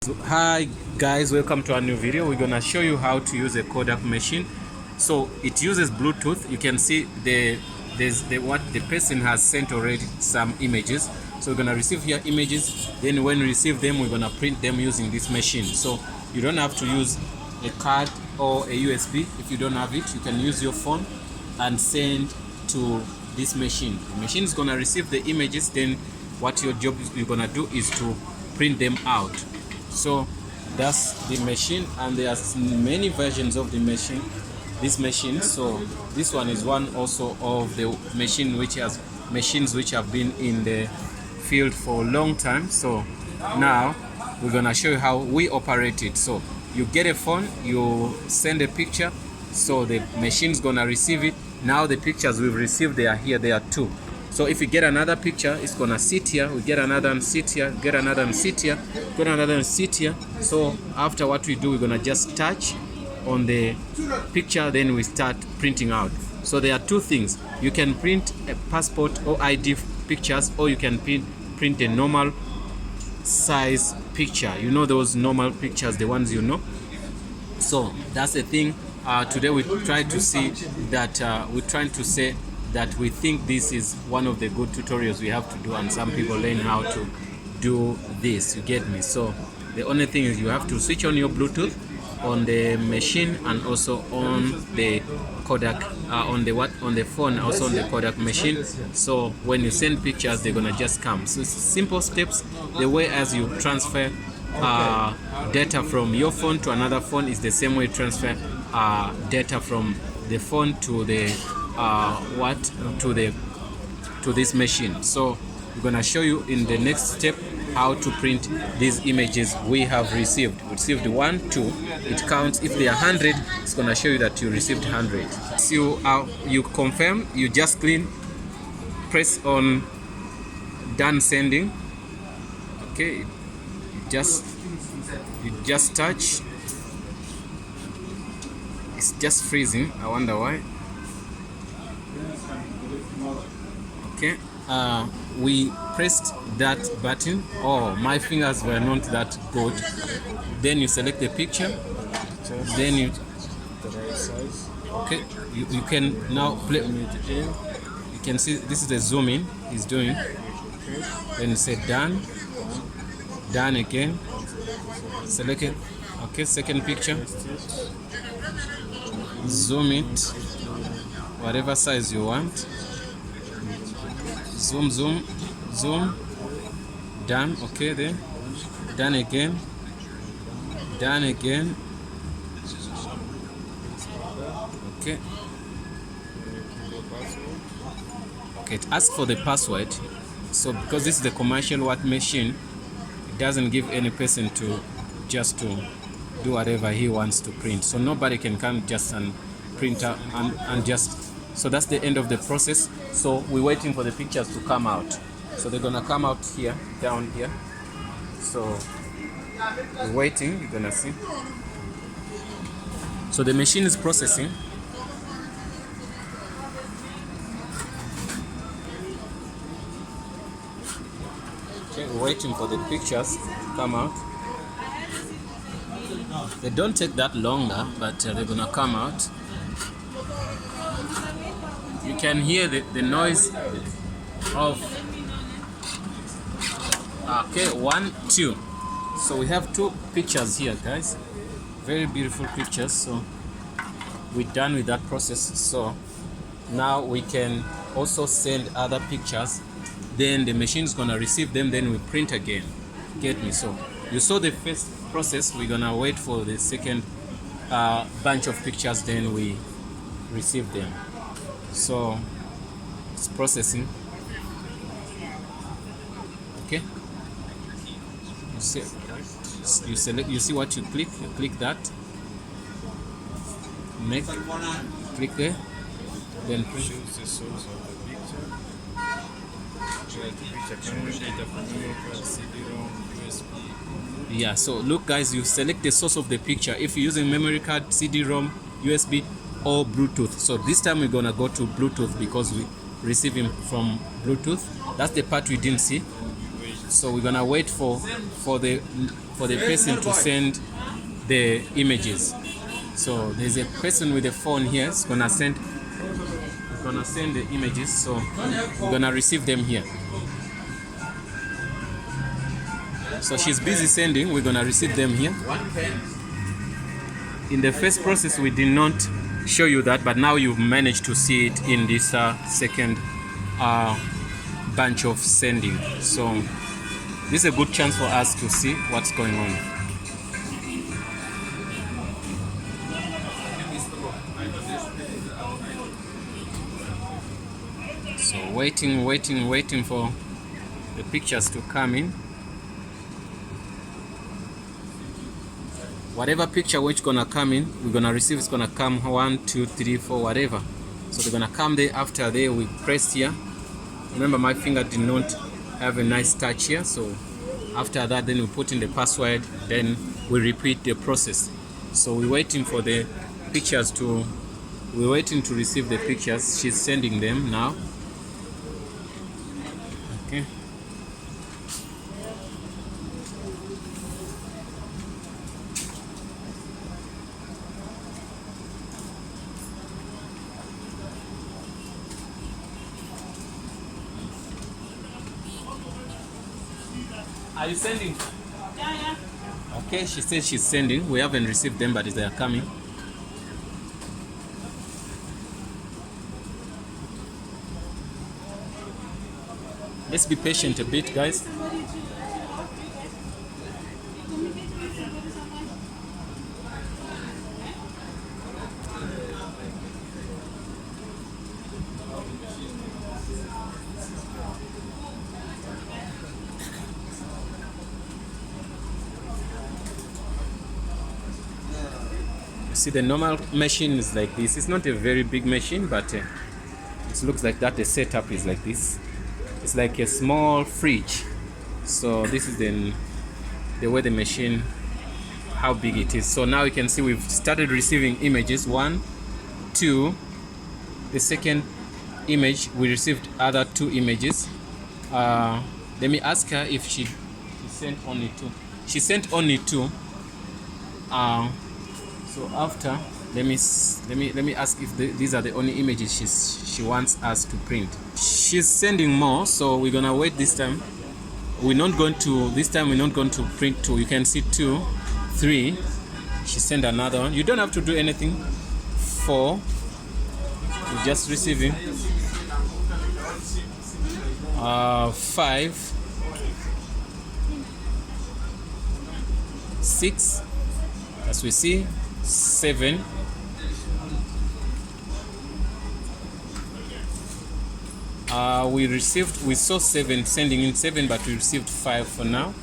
So, hi guys, welcome to a new video. We're gonna show you how to use a Kodak machine. So it uses Bluetooth. You can see what the person has sent already, some images. So we're gonna receive here images, then when we receive them we're gonna print them using this machine. So you don't have to use a card or a USB. If you don't have it, you can use your phone and send to this machine. The machine is gonna receive the images, then what your job you're gonna do is to print them out. So that's the machine, and there's many versions of the machine, this machine. So this one is one also of the machines which have been in the field for a long time. So now we're gonna show you how we operate it. So you get a phone, you send a picture, so the machine's gonna receive it. Now the pictures we've received, they are here, they are two. So if you get another picture, it's gonna sit here, we get another and sit here, get another and sit here, get another and sit here. So after what we do, we're gonna just touch on the picture, then we start printing out. So there are two things. You can print a passport or ID pictures, or you can print a normal size picture. You know those normal pictures, the ones you know. So that's the thing. Today we try to see that we're trying to say that we think this is one of the good tutorials we have to do, and some people learn how to do this, you get me? So the only thing is you have to switch on your Bluetooth on the machine and also on the Kodak on the phone, also on the Kodak machine. So when you send pictures, they're gonna just come. So it's simple steps. The way as you transfer data from your phone to another phone is the same way you transfer data from the phone to the to this machine. So we're gonna show you in the next step how to print these images we have received. We received 1, 2. It counts. If they are 100, it's gonna show you that you received 100. So you confirm. You just press on done sending. Okay. You just touch. It's just freezing. I wonder why. Okay, we pressed that button. Oh, my fingers were not that good. Then you select the picture, then you okay, you can now play. You can see this is the zoom in he's doing. Then you say done again, select it. Okay, second picture, zoom it whatever size you want. Zoom, done. Okay, then done again. Okay, it asks for the password. So because this is the commercial what machine, it doesn't give any person to just to do whatever he wants to print. So nobody can come just and print out and just. So that's the end of the process. So we're waiting for the pictures to come out. So they're gonna come out here, down here. So we're waiting, you're gonna see. So the machine is processing. Okay, we're waiting for the pictures to come out. They don't take that longer, but they're gonna come out. You can hear the noise of okay, 1, 2. So we have 2 pictures here, guys, very beautiful pictures. So we're done with that process. So now we can also send other pictures, then the machine is gonna receive them, then we print again, get me? So you saw the first process. We're gonna wait for the second bunch of pictures, then we receive them. So it's processing. Okay, you select, you see what you click that, click there, then choose the source of the picture. CD-ROM, USB. Yeah, so look guys, you select the source of the picture. If you're using memory card, CD-ROM, USB, or Bluetooth. So this time we're gonna go to Bluetooth because we receive him from Bluetooth. That's the part we didn't see. So we're gonna wait for the for the person to send the images. So there's a person with a phone here. It's gonna send the images. So we're gonna receive them here. So she's busy sending. We're gonna receive them here. In the first process, we did not show you that, but now you've managed to see it in this second bunch of sending. So this is a good chance for us to see what's going on. So waiting for the pictures to come in. Whatever picture which gonna come in, we're gonna receive. It's gonna come 1, 2, 3, 4, whatever. So they're gonna come there. After there, we press here. Remember, my finger did not have a nice touch here. So after that, then we put in the password. Then we repeat the process. So we're waiting for the pictures to. We're waiting to receive the pictures. She's sending them now. Okay. Are you sending? Yeah. Okay, she says she's sending. We haven't received them, but they are coming. Let's be patient a bit, guys. See, the normal machine is like this. It's not a very big machine, but it looks like that. The setup is like this. It's like a small fridge. So this is the way the machine, how big it is. So now you can see we've started receiving images. 1, 2. The second image, we received other 2 images. Let me ask her if she sent only 2. She sent only 2. So after, let me ask if these are the only images she wants us to print. She's sending more, so we're gonna wait this time. We're not going to print 2. You can see 2, 3. She sent another one. You don't have to do anything. 4. We're just receiving. 5, 6. As we see. 7. We saw 7 sending in 7, but we received 5 for now.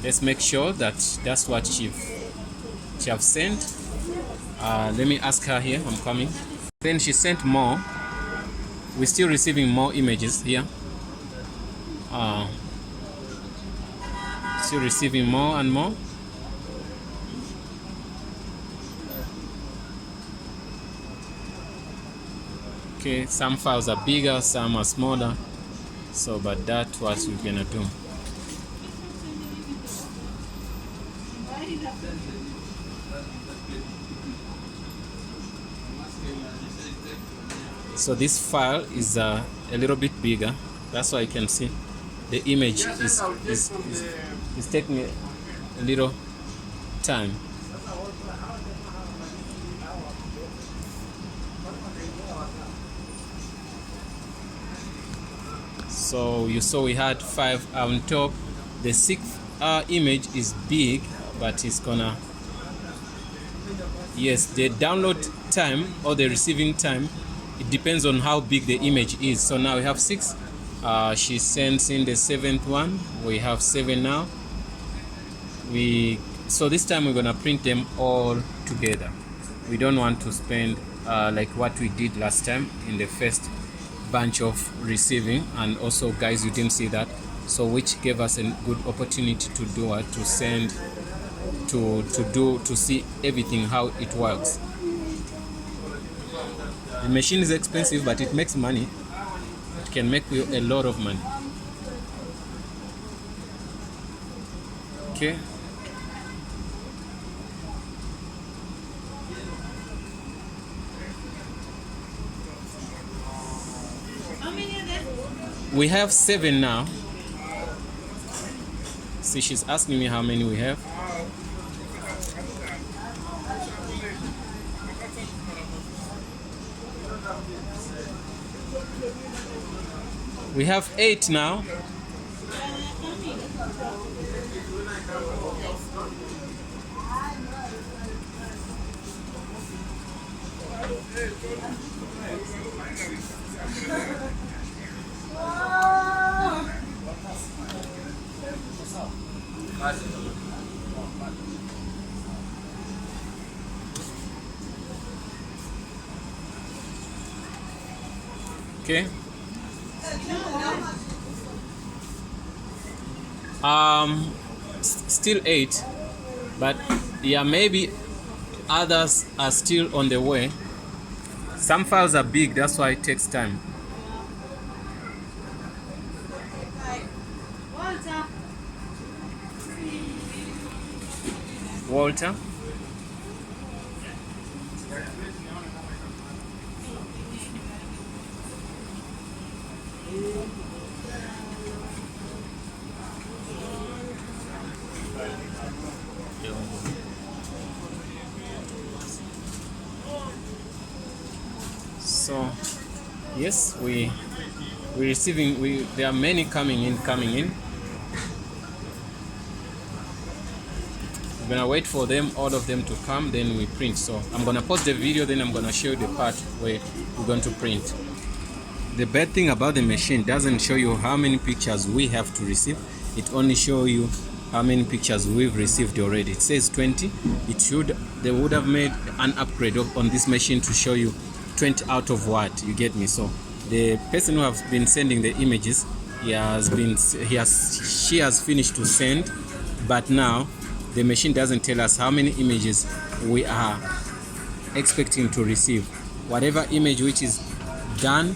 Let's make sure that that's what she have sent. Let me ask her here. I'm coming. Then she sent more. We're still receiving more images here. Still receiving more and more. Okay, some files are bigger, some are smaller. So, but that's what we're gonna do. So this file is a little bit bigger. That's why you can see the image is taking a little time. So you saw we had 5 on top. The 6th image is big, but it's gonna, yes, the download time or the receiving time, it depends on how big the image is. So now we have 6. She sends in the 7th one. We have 7 now. So this time we're gonna print them all together. We don't want to spend like what we did last time in the first bunch of receiving. And also, guys, you didn't see that, so which gave us a good opportunity to do it, to send, to see everything, how it works. The machine is expensive, but it makes money. It can make you a lot of money. Okay. We have 7 now. See, she's asking me how many we have. We have 8 now. Okay. Still 8, but yeah, maybe others are still on the way. Some files are big, that's why it takes time. Walter. So yes, we're receiving, there are many coming in. We're gonna wait for them, all of them to come, then we print. So I'm gonna pause the video, then I'm gonna show you the part where we're going to print. The bad thing about the machine doesn't show you how many pictures we have to receive. It only shows you how many pictures we've received already. It says 20. They would have made an upgrade on this machine to show you 20 out of what, you get me? So the person who has been sending the images, she has finished to send, but now the machine doesn't tell us how many images we are expecting to receive. Whatever image which is done,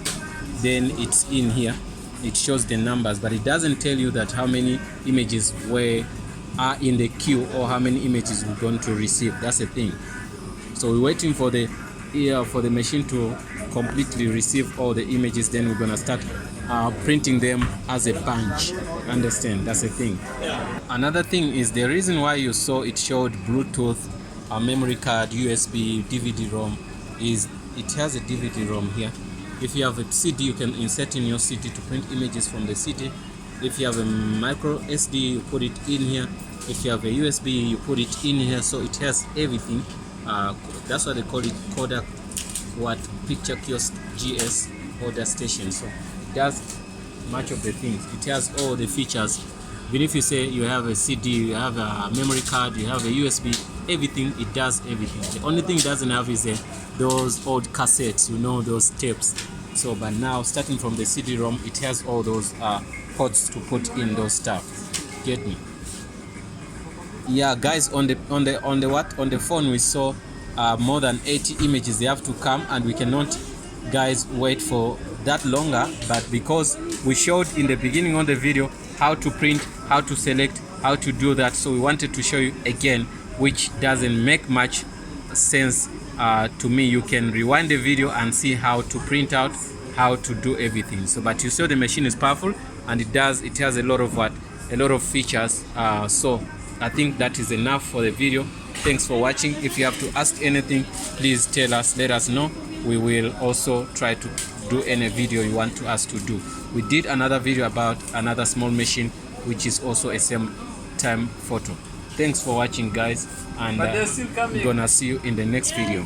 then it's in here, it shows the numbers, but it doesn't tell you that how many images are in the queue or how many images we're going to receive. That's the thing. So we're waiting for the machine to completely receive all the images, then we're gonna start printing them as a bunch. Understand? That's the thing. Another thing is the reason why you saw it showed Bluetooth, memory card, USB, DVD-ROM is it has a DVD-ROM here. If you have a CD, you can insert in your CD to print images from the CD. If you have a micro SD, you put it in here. If you have a USB, you put it in here. So it has everything. That's why they call it Kodak Picture Kiosk GS order station. So it does much of the things. It has all the features. Even if you say you have a CD, you have a memory card, you have a USB, everything, it does everything. The only thing it doesn't have is those old cassettes, those tapes. So but now, starting from the CD-ROM, it has all those ports to put in those stuff. Get me? Yeah, guys, on the phone we saw more than 80 images. They have to come, and we cannot, guys, wait for that longer. But because we showed in the beginning of the video how to print, how to select, how to do that, so we wanted to show you again, which doesn't make much sense to me. You can rewind the video and see how to print out, how to do everything. So but you saw the machine is powerful, and it has a lot of features. So I think that is enough for the video. Thanks for watching. If you have to ask anything, please tell us, let us know. We will also try to do any video you want us to do. We did another video about another small machine, which is also a same time photo. Thanks for watching, guys, and we're gonna see you in the next video.